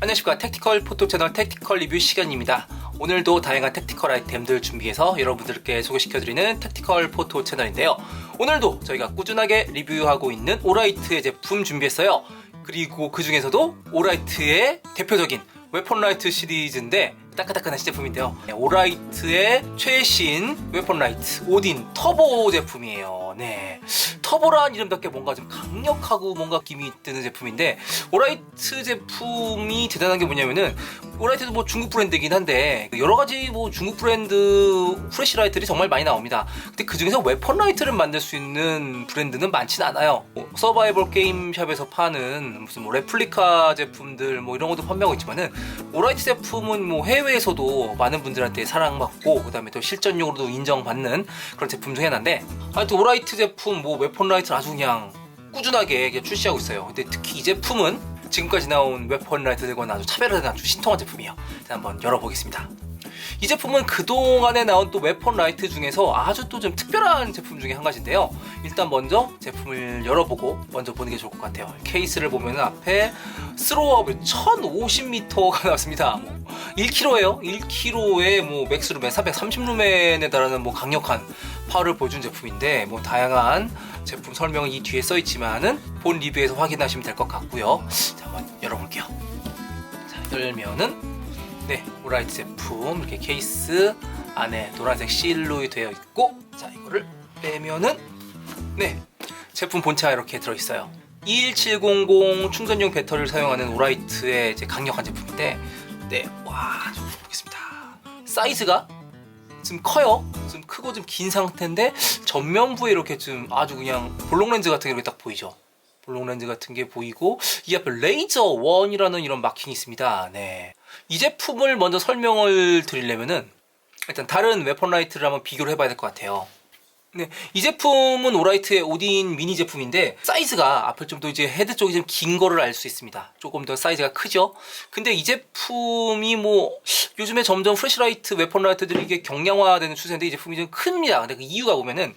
안녕하십니까. 택티컬 포토 채널 택티컬 리뷰 시간입니다. 오늘도 다양한 택티컬 아이템들 준비해서 여러분들께 소개시켜드리는 택티컬 포토 채널인데요. 오늘도 저희가 꾸준하게 리뷰하고 있는 오라이트의 제품 준비했어요. 그리고 그 중에서도 오라이트의 대표적인 웨폰라이트 시리즈인데 따끈따끈한 제품인데요. 오라이트의 최신 웨폰라이트 오딘 터보 제품이에요. 네, 터보란 이름답게 뭔가 좀 강력하고 뭔가 느낌이 드는 제품인데, 오라이트 제품이 대단한 게 뭐냐면은, 오라이트도 뭐 중국 브랜드이긴 한데 여러가지 뭐 중국 브랜드 프레시라이트들이 정말 많이 나옵니다. 근데 그 중에서 웨폰라이트를 만들 수 있는 브랜드는 많진 않아요. 서바이벌 게임샵에서 파는 무슨 뭐 레플리카 제품들 뭐 이런 것도 판매하고 있지만은, 오라이트 제품은 뭐 해외에서도 많은 분들한테 사랑받고 그다음에 또 실전용으로도 인정받는 그런 제품 중에 하나인데, 하여튼 오라이트 제품 뭐 웨폰라이트를 아주 그냥 꾸준하게 출시하고 있어요. 근데 특히 이 제품은 지금까지 나온 웨폰라이트들과는 아주 차별화된 아주 신통한 제품이에요. 일단 한번 열어보겠습니다. 이 제품은 그동안에 나온 또 웨폰라이트 중에서 아주 또 좀 특별한 제품 중에 한 가지인데요. 일단 먼저 제품을 열어보고 먼저 보는 게 좋을 것 같아요. 케이스를 보면 앞에 스로어블 1050m가 나왔습니다. 뭐 1kg예요. 1kg에 뭐 맥스루멘 330루멘에 달하는 뭐 강력한 파워를 보여준 제품인데, 뭐 다양한 제품 설명은 이 뒤에 써 있지만은 본 리뷰에서 확인하시면 될 것 같고요. 자, 한번 열어볼게요. 자, 열면은 네, 오라이트 제품 이렇게 케이스 안에 노란색 실로 되어 있고, 자, 이거를 빼면은 네, 제품 본체가 이렇게 들어있어요. 21700 충전용 배터리를 사용하는 오라이트의 이제 강력한 제품인데, 네, 와, 좀 보겠습니다. 사이즈가 좀 커요. 좀 크고 좀 긴 상태인데, 전면부에 이렇게 좀 아주 그냥 볼록 렌즈 같은 게 이렇게 딱 보이죠. 볼록 렌즈 같은 게 보이고, 이 앞에 레이저 1이라는 이런 마킹이 있습니다. 네, 이 제품을 먼저 설명을 드리려면은 일단 다른 웨폰라이트를 한번 비교를 해봐야 될 것 같아요. 네, 이 제품은 오라이트의 오딘 미니 제품인데, 사이즈가 앞에 좀 더 이제 헤드 쪽이 좀 긴 거를 알 수 있습니다. 조금 더 사이즈가 크죠. 근데 이 제품이 뭐 요즘에 점점 프레시라이트 웨폰라이트들이 이게 경량화되는 추세인데, 이 제품이 좀 큽니다. 근데 그 이유가 보면은,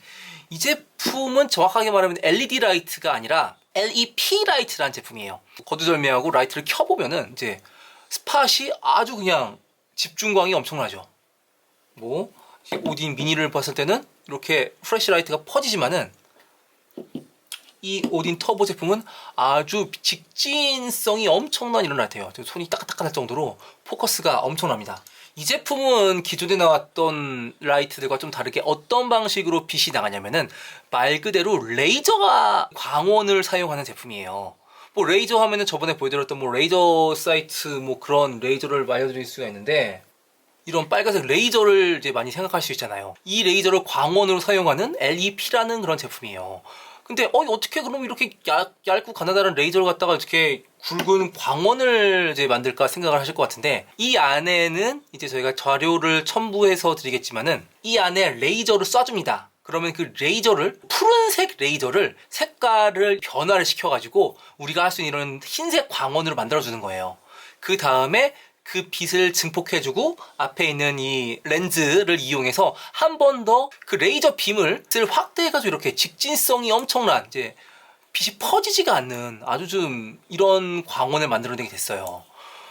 이 제품은 정확하게 말하면 LED 라이트가 아니라 LEP 라이트라는 제품이에요. 거두절미하고 라이트를 켜보면은 이제 스팟이 아주 그냥 집중광이 엄청나죠. 뭐 오딘 미니를 봤을 때는 이렇게 프레시라이트가 퍼지지만은, 이 오딘 터보 제품은 아주 직진성이 엄청난 이런 라이트예요. 손이 따끈따끈할 정도로 포커스가 엄청납니다. 이 제품은 기존에 나왔던 라이트들과 좀 다르게 어떤 방식으로 빛이 나가냐면은, 말 그대로 레이저가 광원을 사용하는 제품이에요. 뭐 레이저 하면은 저번에 보여드렸던 뭐 레이저 사이트 뭐 그런 레이저를 알려드릴 수가 있는데, 이런 빨간색 레이저를 이제 많이 생각할 수 있잖아요. 이 레이저를 광원으로 사용하는 LEP라는 그런 제품이에요. 근데 어떻게 그럼 이렇게 얇고 가느다란 레이저를 갖다가 이렇게 굵은 광원을 이제 만들까 생각을 하실 것 같은데, 이 안에는 이제 저희가 자료를 첨부해서 드리겠지만은, 이 안에 레이저를 쏴줍니다. 그러면 그 레이저를, 푸른색 레이저를 색깔을 변화를 시켜가지고 우리가 할 수 있는 이런 흰색 광원으로 만들어주는 거예요. 그 다음에 그 빛을 증폭해주고 앞에 있는 이 렌즈를 이용해서 한 번 더 그 레이저 빔을 확대해가지고 이렇게 직진성이 엄청난, 이제 빛이 퍼지지가 않는 아주 좀 이런 광원을 만들어내게 됐어요.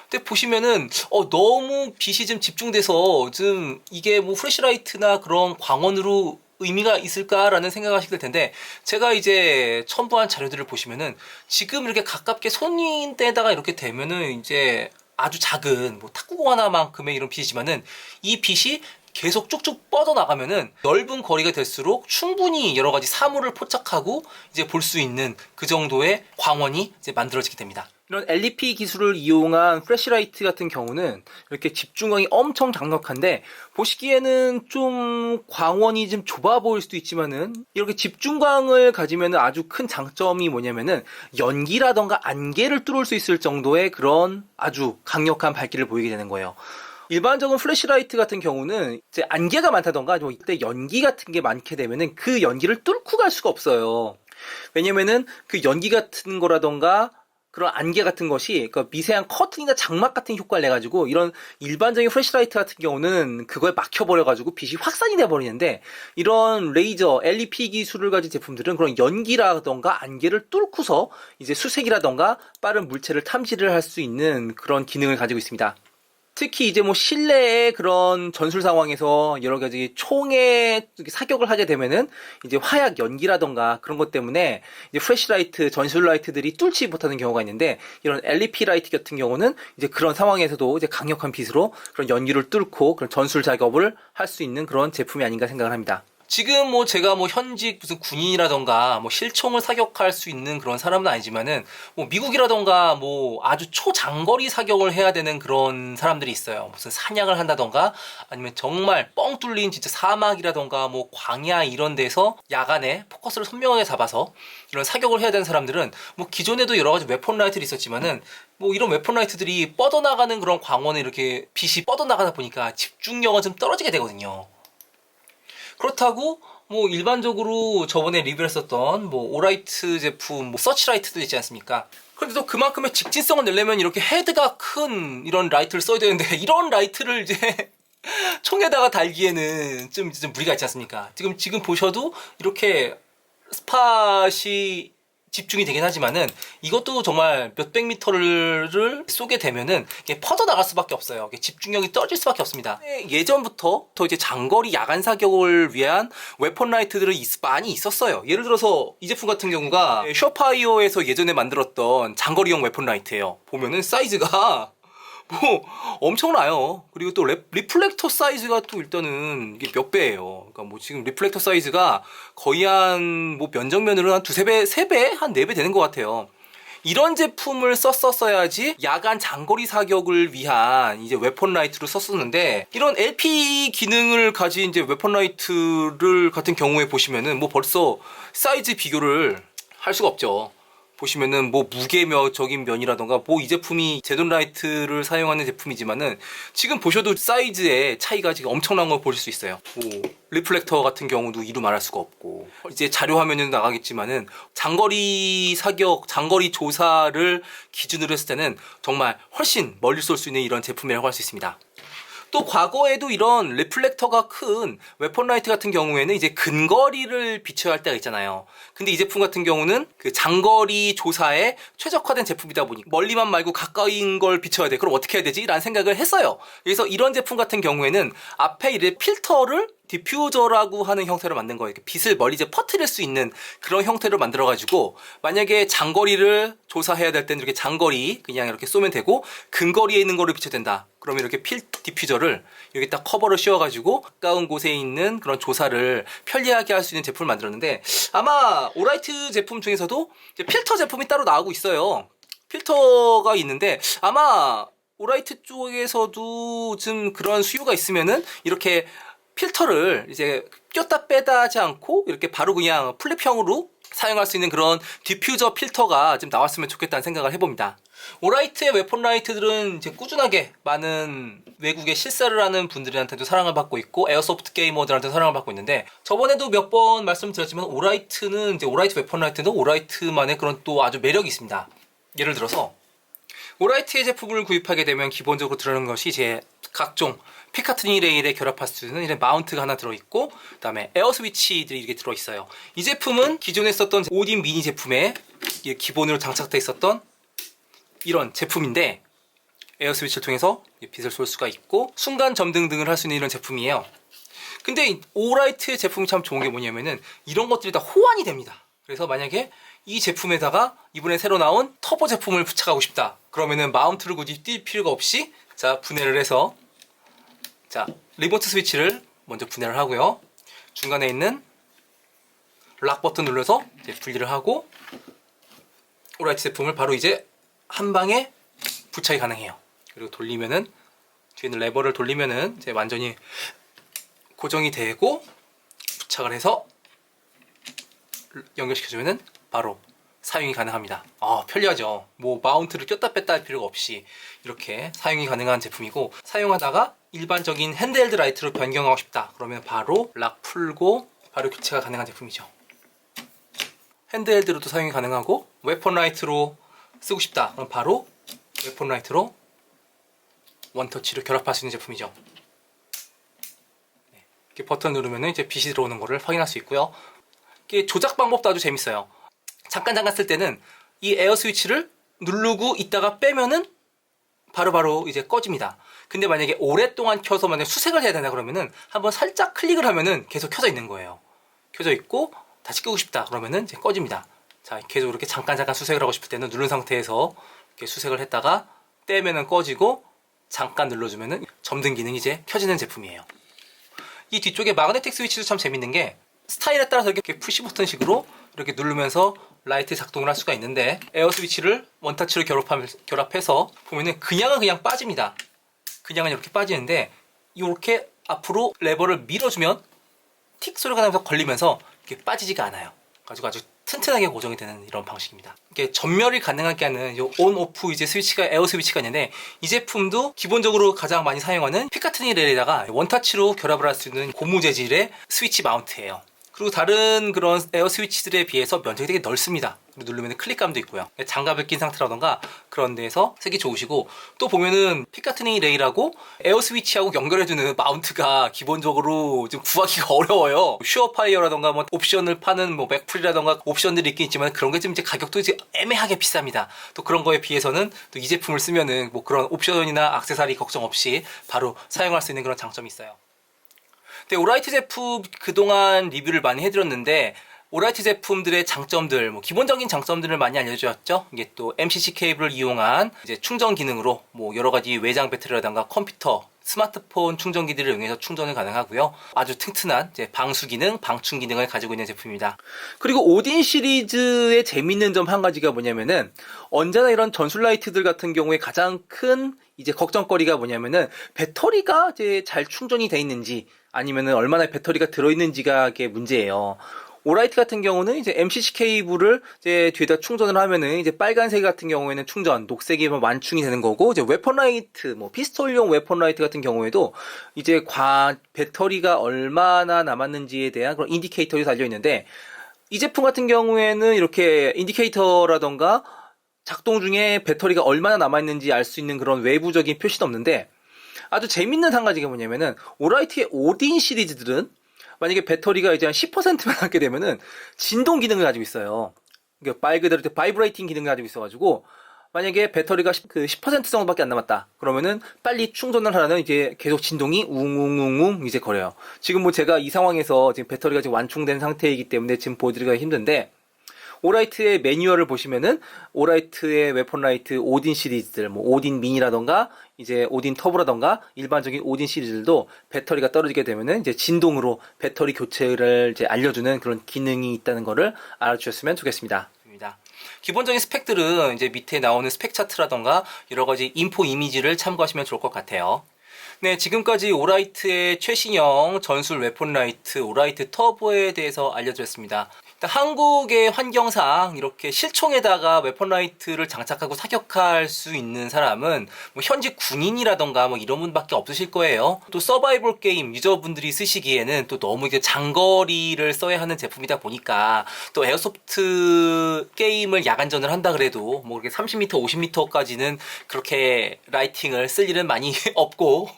근데 보시면은 너무 빛이 좀 집중돼서 좀 이게 뭐 프레시라이트나 그런 광원으로 의미가 있을까라는 생각을 하시게 될 텐데, 제가 이제 첨부한 자료들을 보시면은 지금 이렇게 가깝게 손대다가 이렇게 되면은 이제 아주 작은 뭐 탁구공 하나만큼의 이런 빛이지만은, 이 빛이 계속 쭉쭉 뻗어나가면은 넓은 거리가 될수록 충분히 여러 가지 사물을 포착하고 이제 볼 수 있는 그 정도의 광원이 이제 만들어지게 됩니다. 이런 LEP 기술을 이용한 플래시라이트 같은 경우는 이렇게 집중광이 엄청 강력한데, 보시기에는 좀 광원이 좀 좁아 보일 수도 있지만은, 이렇게 집중광을 가지면 아주 큰 장점이 뭐냐면은, 연기라던가 안개를 뚫을 수 있을 정도의 그런 아주 강력한 밝기를 보이게 되는 거예요. 일반적인 플래시라이트 같은 경우는 이제 안개가 많다던가 뭐 이때 연기 같은 게 많게 되면은 그 연기를 뚫고 갈 수가 없어요. 왜냐면은 그 연기 같은 거라던가 그런 안개 같은 것이 그 미세한 커튼이나 장막 같은 효과를 내가지고 이런 일반적인 플래시라이트 같은 경우는 그거에 막혀버려가지고 빛이 확산이 돼버리는데, 이런 레이저 LEP 기술을 가진 제품들은 그런 연기라던가 안개를 뚫고서 이제 수색이라던가 빠른 물체를 탐지를 할 수 있는 그런 기능을 가지고 있습니다. 특히 이제 뭐 실내의 그런 전술 상황에서 여러 가지 총에 사격을 하게 되면은 이제 화약 연기라던가 그런 것 때문에 이제 플래시라이트, 전술 라이트들이 뚫지 못하는 경우가 있는데, 이런 LED 라이트 같은 경우는 이제 그런 상황에서도 이제 강력한 빛으로 그런 연기를 뚫고 그런 전술 작업을 할 수 있는 그런 제품이 아닌가 생각을 합니다. 지금 뭐 제가 뭐 현직 무슨 군인이라던가 뭐 실총을 사격할 수 있는 그런 사람은 아니지만은, 뭐 미국이라던가 뭐 아주 초장거리 사격을 해야 되는 그런 사람들이 있어요. 무슨 사냥을 한다던가 아니면 정말 뻥 뚫린 진짜 사막이라던가 뭐 광야 이런 데서 야간에 포커스를 선명하게 잡아서 이런 사격을 해야 되는 사람들은, 뭐 기존에도 여러 가지 웨폰 라이트들이 있었지만은 뭐 이런 웨폰 라이트들이 뻗어나가는 그런 광원에 이렇게 빛이 뻗어나가다 보니까 집중력은 좀 떨어지게 되거든요. 그렇다고 뭐 일반적으로 저번에 리뷰를 했었던 뭐 오라이트 제품, 뭐 서치라이트도 있지 않습니까? 그런데도 그만큼의 직진성을 내려면 이렇게 헤드가 큰 이런 라이트를 써야 되는데, 이런 라이트를 이제 총에다가 달기에는 좀 무리가 있지 않습니까? 지금 보셔도 이렇게 스팟이 집중이 되긴 하지만은 이것도 정말 몇백 미터를 쏘게 되면은 이게 퍼져나갈 수밖에 없어요. 집중력이 떨어질 수밖에 없습니다. 예전부터 더 이제 장거리 야간 사격을 위한 웨폰 라이트들은 많이 있었어요. 예를 들어서 이 제품 같은 경우가 슈어파이어에서 예전에 만들었던 장거리용 웨폰 라이트예요. 보면은 사이즈가 뭐 엄청나요. 그리고 또 리플렉터 사이즈가 또 일단은 이게 몇 배예요. 그러니까 뭐 지금 리플렉터 사이즈가 거의 한 뭐 면적면으로 한 두세 배, 세 배, 한 네 배 되는 것 같아요. 이런 제품을 썼어야지 야간 장거리 사격을 위한 이제 웨폰 라이트로 썼었는데, 이런 LP 기능을 가진 이제 웨폰 라이트를 같은 경우에 보시면은 뭐 벌써 사이즈 비교를 할 수가 없죠. 보시면은 뭐 무게적인 면이라던가 뭐 이 제품이 제돈라이트를 사용하는 제품이지만은 지금 보셔도 사이즈의 차이가 지금 엄청난 걸 보실 수 있어요. 뭐 리플렉터 같은 경우도 이루 말할 수가 없고, 이제 자료 화면에는 나가겠지만은 장거리 사격, 장거리 조사를 기준으로 했을 때는 정말 훨씬 멀리 쏠 수 있는 이런 제품이라고 할 수 있습니다. 또 과거에도 이런 리플렉터가 큰 웨폰 라이트 같은 경우에는 이제 근거리를 비춰야 할 때가 있잖아요. 근데 이 제품 같은 경우는 그 장거리 조사에 최적화된 제품이다 보니 멀리만 말고 가까이인 걸 비춰야 돼. 그럼 어떻게 해야 되지? 라는 생각을 했어요. 그래서 이런 제품 같은 경우에는 앞에 이제 필터를 디퓨저라고 하는 형태로 만든 거예요. 빛을 멀리 이제 퍼뜨릴 수 있는 그런 형태로 만들어가지고, 만약에 장거리를 조사해야 될 때는 이렇게 장거리 그냥 이렇게 쏘면 되고, 근거리에 있는 거를 비춰야 된다. 그러면 이렇게 디퓨저를 여기 딱 커버를 씌워가지고 가까운 곳에 있는 그런 조사를 편리하게 할 수 있는 제품을 만들었는데, 아마 오라이트 제품 중에서도 이제 필터 제품이 따로 나오고 있어요. 필터가 있는데 아마 오라이트 쪽에서도 좀 그런 수요가 있으면은 이렇게 필터를 이제 꼈다 빼다 하지 않고 이렇게 바로 그냥 플립형으로 사용할 수 있는 그런 디퓨저 필터가 좀 나왔으면 좋겠다는 생각을 해봅니다. 오라이트의 웨폰 라이트들은 이제 꾸준하게 많은 외국의 실사를 하는 분들한테도 사랑을 받고 있고, 에어소프트 게이머들한테도 사랑을 받고 있는데, 저번에도 몇 번 말씀드렸지만 오라이트는 이제 오라이트 웨폰 라이트는 오라이트만의 그런 또 아주 매력이 있습니다. 예를 들어서 오라이트의 제품을 구입하게 되면 기본적으로 들어오는 것이 이제 각종 피카트니 레일에 결합할 수 있는 이런 마운트가 하나 들어있고, 그 다음에 에어 스위치들이 이렇게 들어있어요. 이 제품은 기존에 썼던 오딘 미니 제품에 기본으로 장착되어 있었던 이런 제품인데, 에어 스위치를 통해서 빛을 쏠 수가 있고 순간 점등 등을 할 수 있는 이런 제품이에요. 근데 오라이트의 제품이 참 좋은 게 뭐냐면은 이런 것들이 다 호환이 됩니다. 그래서 만약에 이 제품에다가 이번에 새로 나온 터보 제품을 부착하고 싶다, 그러면은 마운트를 굳이 뛸 필요가 없이, 자, 분해를 해서, 자, 리모트 스위치를 먼저 분해를 하고요, 중간에 있는 락 버튼 눌러서 이제 분리를 하고 오라이트 제품을 바로 이제 한 방에 부착이 가능해요. 그리고 돌리면은, 뒤에 있는 레버를 돌리면은 이제 완전히 고정이 되고 부착을 해서 연결시켜주면은 바로 사용이 가능합니다. 편리하죠. 뭐 마운트를 꼈다 뺐다 할 필요가 없이 이렇게 사용이 가능한 제품이고, 사용하다가 일반적인 핸드헬드 라이트로 변경하고 싶다 그러면 바로 락 풀고 바로 교체가 가능한 제품이죠. 핸드헬드로도 사용이 가능하고 웨폰 라이트로 쓰고 싶다. 그럼 바로 웨폰 라이트로 원터치로 결합할 수 있는 제품이죠. 이렇게 버튼 누르면 이제 빛이 들어오는 거를 확인할 수 있고요. 이게 조작 방법도 아주 재밌어요. 잠깐 쓸 때는 이 에어 스위치를 누르고 있다가 빼면은 바로바로 이제 꺼집니다. 근데 만약에 오랫동안 켜서 만약 수색을 해야 되나 그러면은 한번 살짝 클릭을 하면은 계속 켜져 있는 거예요. 켜져 있고 다시 끄고 싶다 그러면은 이제 꺼집니다. 자, 계속 이렇게 잠깐 수색을 하고 싶을 때는 누른 상태에서 이렇게 수색을 했다가 떼면은 꺼지고 잠깐 눌러주면은 점등 기능이 이제 켜지는 제품이에요. 이 뒤쪽에 마그네틱 스위치도 참 재밌는 게 스타일에 따라서 이렇게 푸시 버튼 식으로 이렇게 누르면서 라이트 작동을 할 수가 있는데 에어 스위치를 원터치로 결합해서 보면은 그냥 빠집니다. 그냥은 이렇게 빠지는데 이렇게 앞으로 레버를 밀어주면 틱 소리가 나면서 걸리면서 이렇게 빠지지가 않아요. 가지고 아주 튼튼하게 고정이 되는 이런 방식입니다. 이게 전멸이 가능하게 하는 온 오프 이제 스위치가 에어 스위치가 있는데 이 제품도 기본적으로 가장 많이 사용하는 피카트니 렐에다가 원터치로 결합을 할 수 있는 고무 재질의 스위치 마운트예요. 그리고 다른 그런 에어 스위치들에 비해서 면적이 되게 넓습니다. 누르면 클릭감도 있고요. 장갑을 낀 상태라던가 그런 데서 쓰기 좋으시고, 또 보면은 피카트니 레이라고 에어 스위치하고 연결해주는 마운트가 기본적으로 좀 구하기가 어려워요. 슈어파이어라던가 뭐 옵션을 파는 뭐 맥풀이라던가 옵션들이 있긴 있지만 그런 게 좀 이제 가격도 이제 애매하게 비쌉니다. 또 그런 거에 비해서는 또 이 제품을 쓰면은 뭐 그런 옵션이나 액세서리 걱정 없이 바로 사용할 수 있는 그런 장점이 있어요. 근데 오라이트 제품 그동안 리뷰를 많이 해드렸는데 오라이트 제품들의 장점들, 뭐 기본적인 장점들을 많이 알려주었죠. 이게 또 MCC 케이블을 이용한 이제 충전 기능으로 뭐 여러 가지 외장 배터리라든가 컴퓨터, 스마트폰 충전기들을 이용해서 충전이 가능하고요. 아주 튼튼한 이제 방수 기능, 방충 기능을 가지고 있는 제품입니다. 그리고 오딘 시리즈의 재밌는 점 한 가지가 뭐냐면은 언제나 이런 전술 라이트들 같은 경우에 가장 큰 이제 걱정거리가 뭐냐면은 배터리가 이제 잘 충전이 돼 있는지 아니면은 얼마나 배터리가 들어있는지가 이게 문제예요. 오라이트 같은 경우는 이제 MCC 케이블을 이제 뒤에다 충전을 하면은 이제 빨간색 같은 경우에는 충전, 녹색이 완충이 되는 거고, 이제 웨폰 라이트, 뭐 피스톨용 웨폰 라이트 같은 경우에도 이제 배터리가 얼마나 남았는지에 대한 그런 인디케이터가 달려 있는데, 이 제품 같은 경우에는 이렇게 인디케이터라던가 작동 중에 배터리가 얼마나 남아있는지 알 수 있는 그런 외부적인 표시는 없는데, 아주 재밌는 한 가지가 뭐냐면은 오라이트의 오딘 시리즈들은 만약에 배터리가 이제 한 10%만 남게 되면은 진동 기능을 가지고 있어요. 그러니까 말 그대로 바이브레이팅 기능을 가지고 있어가지고 만약에 배터리가 10% 정도밖에 안 남았다 그러면은 빨리 충전을 하려면 이제 계속 진동이 웅웅웅웅 이제 거려요. 지금 뭐 제가 이 상황에서 지금 배터리가 지금 완충된 상태이기 때문에 지금 보여드리기가 힘든데, 오라이트의 매뉴얼을 보시면은 오라이트의 웨폰라이트 오딘 시리즈들, 뭐 오딘 미니라던가 이제 오딘 터보라던가 일반적인 오딘 시리즈들도 배터리가 떨어지게 되면은 이제 진동으로 배터리 교체를 이제 알려주는 그런 기능이 있다는 거를 알아주셨으면 좋겠습니다. 기본적인 스펙들은 이제 밑에 나오는 스펙 차트라던가 여러 가지 인포 이미지를 참고하시면 좋을 것 같아요. 네, 지금까지 오라이트의 최신형 전술 웨폰 라이트 오라이트 터보에 대해서 알려드렸습니다. 한국의 환경상 이렇게 실총에다가 웨폰 라이트를 장착하고 사격할 수 있는 사람은 뭐 현직 군인이라던가 뭐 이런 분밖에 없으실 거예요. 또 서바이벌 게임 유저분들이 쓰시기에는 또 너무 이제 장거리를 써야 하는 제품이다 보니까, 또 에어소프트 게임을 야간전을 한다 그래도 뭐 그렇게 30m, 50m까지는 그렇게 라이팅을 쓸 일은 많이 없고,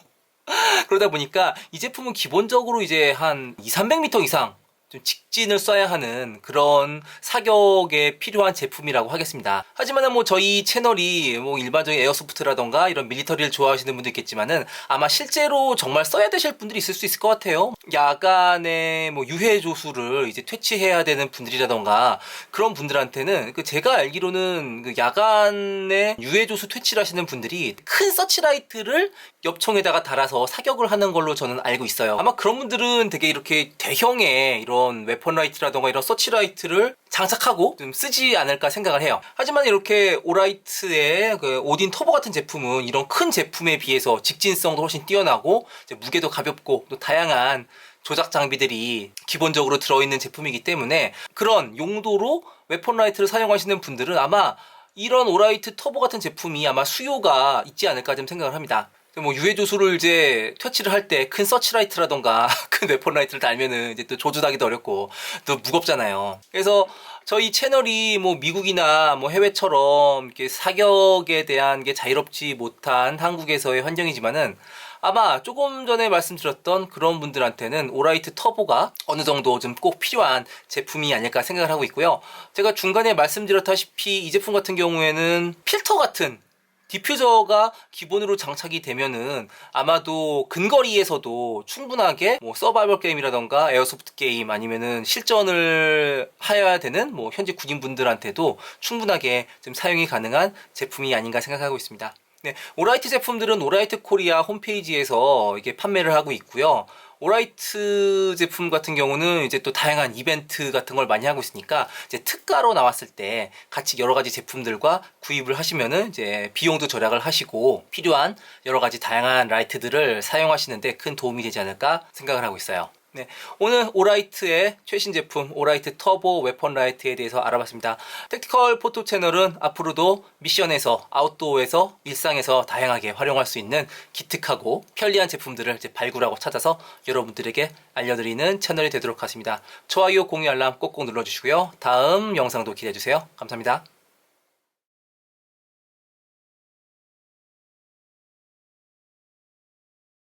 그러다 보니까 이 제품은 기본적으로 이제 한 200-300m 이상 좀 직진을 써야 하는 그런 사격에 필요한 제품이라고 하겠습니다. 하지만 뭐 저희 채널이 뭐 일반적인 에어소프트라던가 이런 밀리터리를 좋아하시는 분도 있겠지만은 아마 실제로 정말 써야 되실 분들이 있을 수 있을 것 같아요. 야간에 뭐 유해 조수를 이제 퇴치해야 되는 분들이라던가 그런 분들한테는 제가 알기로는 그 야간에 유해 조수 퇴치를 하시는 분들이 큰 서치라이트를 옆총에다가 달아서 사격을 하는 걸로 저는 알고 있어요. 아마 그런 분들은 되게 이렇게 대형의 이런 웨폰 라이트라던가 이런 서치 라이트를 장착하고 좀 쓰지 않을까 생각을 해요. 하지만 이렇게 오라이트의 그 오딘 터보 같은 제품은 이런 큰 제품에 비해서 직진성도 훨씬 뛰어나고 이제 무게도 가볍고 또 다양한 조작 장비들이 기본적으로 들어있는 제품이기 때문에 그런 용도로 웨폰 라이트를 사용하시는 분들은 아마 이런 오라이트 터보 같은 제품이 아마 수요가 있지 않을까 좀 생각을 합니다. 뭐 유해 조수를 이제 터치를 할 때 큰 서치라이트라던가 큰 웨폰 라이트를 달면은 이제 또 조준하기도 어렵고 또 무겁잖아요. 그래서 저희 채널이 뭐 미국이나 뭐 해외처럼 이렇게 사격에 대한 게 자유롭지 못한 한국에서의 환경이지만은 아마 조금 전에 말씀드렸던 그런 분들한테는 오라이트 터보가 어느 정도 좀 꼭 필요한 제품이 아닐까 생각을 하고 있고요. 제가 중간에 말씀드렸다시피 이 제품 같은 경우에는 필터 같은 디퓨저가 기본으로 장착이 되면은 아마도 근거리에서도 충분하게 뭐 서바이벌 게임이라던가 에어소프트 게임 아니면은 실전을 해야 되는 뭐 현재 군인분들한테도 충분하게 좀 사용이 가능한 제품이 아닌가 생각하고 있습니다. 네, 오라이트 제품들은 오라이트 코리아 홈페이지에서 이게 판매를 하고 있고요. 오라이트 제품 같은 경우는 이제 또 다양한 이벤트 같은 걸 많이 하고 있으니까 이제 특가로 나왔을 때 같이 여러 가지 제품들과 구입을 하시면은 이제 비용도 절약을 하시고 필요한 여러 가지 다양한 라이트들을 사용하시는데 큰 도움이 되지 않을까 생각을 하고 있어요. 네, 오늘 오라이트의 최신 제품 오라이트 터보 웨폰 라이트에 대해서 알아봤습니다. 택티컬 포토 채널은 앞으로도 미션에서 아웃도어에서 일상에서 다양하게 활용할 수 있는 기특하고 편리한 제품들을 이제 발굴하고 찾아서 여러분들에게 알려드리는 채널이 되도록 하겠습니다. 좋아요, 공유, 알람 꼭꼭 눌러주시고요. 다음 영상도 기대해주세요. 감사합니다.